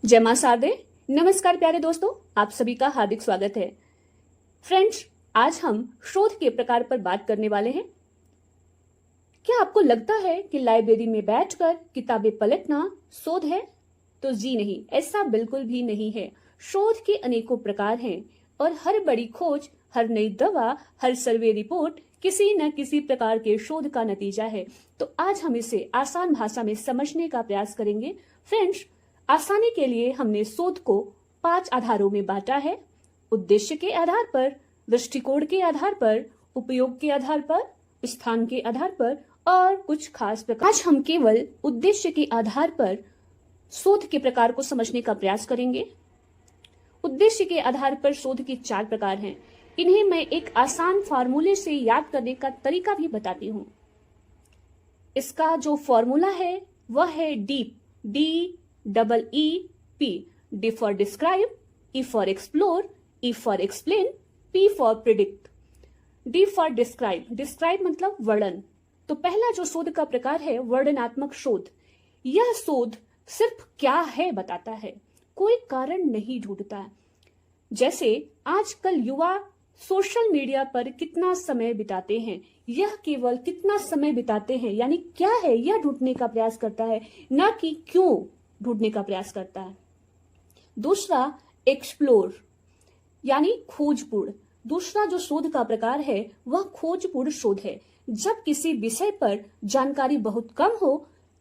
जय मां शारदे। नमस्कार प्यारे दोस्तों, आप सभी का हार्दिक स्वागत है। फ्रेंड्स, आज हम शोध के प्रकार पर बात करने वाले हैं। क्या आपको लगता है कि लाइब्रेरी में बैठकर किताबें पलटना शोध है? तो जी नहीं, ऐसा बिल्कुल भी नहीं है। शोध के अनेकों प्रकार हैं और हर बड़ी खोज, हर नई दवा, हर सर्वे रिपोर्ट किसी न किसी प्रकार के शोध का नतीजा है। तो आज हम इसे आसान भाषा में समझने का प्रयास करेंगे। फ्रेंड्स, आसानी के लिए हमने शोध को 5 आधारों में बांटा है। उद्देश्य के आधार पर, दृष्टिकोण के आधार पर, उपयोग के आधार पर, स्थान के आधार पर और कुछ खास प्रकार। आज हम केवल उद्देश्य के आधार पर शोध के प्रकार को समझने का प्रयास करेंगे। उद्देश्य के आधार पर शोध के 4 प्रकार हैं। इन्हें मैं एक आसान फार्मूले से याद करने का तरीका भी बताती हूँ। इसका जो फॉर्मूला है वह है deep, DEEP। D for describe, E for explore, E for explain, P for predict। D for describe। describe मतलब वर्णन। तो पहला जो शोध का प्रकार है वर्णनात्मक शोध। यह शोध सिर्फ क्या है बताता है, कोई कारण नहीं ढूंढता। जैसे आजकल युवा सोशल मीडिया पर कितना समय बिताते हैं, यह केवल कितना समय बिताते हैं यानी क्या है यह ढूंढने का प्रयास करता है, न कि क्यों ढूंढने का प्रयास करता है। दूसरा एक्सप्लोर यानी खोजपूर्ण। दूसरा जो शोध का प्रकार है वह खोजपूर्ण शोध है। जब किसी विषय पर जानकारी बहुत कम हो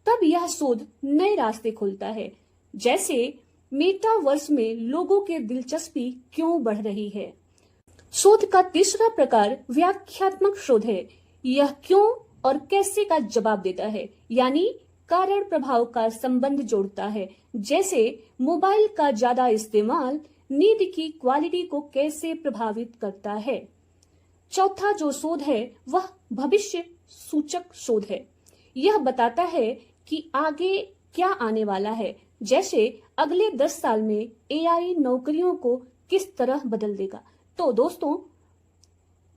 तब यह शोध नए रास्ते खोलता है। जैसे मेटावर्स में लोगों की दिलचस्पी क्यों बढ़ रही है। शोध का तीसरा प्रकार व्याख्यात्मक शोध है। यह क्यों और कैसे का जवाब देता है, यानी कारण प्रभाव का संबंध जोड़ता है। जैसे मोबाइल का ज्यादा इस्तेमाल नींद की क्वालिटी को कैसे प्रभावित करता है। चौथा जो शोध है वह भविष्य सूचक शोध है। यह बताता है कि आगे क्या आने वाला है। जैसे अगले 10 साल में AI नौकरियों को किस तरह बदल देगा। तो दोस्तों,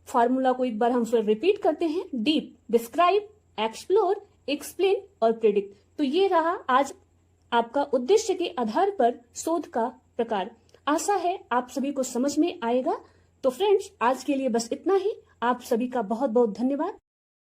फार्मूला को एक बार हम फिर रिपीट करते हैं। डीप, डिस्क्राइब, एक्सप्लोर, एक्सप्लेन और प्रेडिक्ट। तो ये रहा आज आपका उद्देश्य के आधार पर शोध का प्रकार। आशा है आप सभी को समझ में आएगा। तो फ्रेंड्स, आज के लिए बस इतना ही। आप सभी का बहुत बहुत धन्यवाद।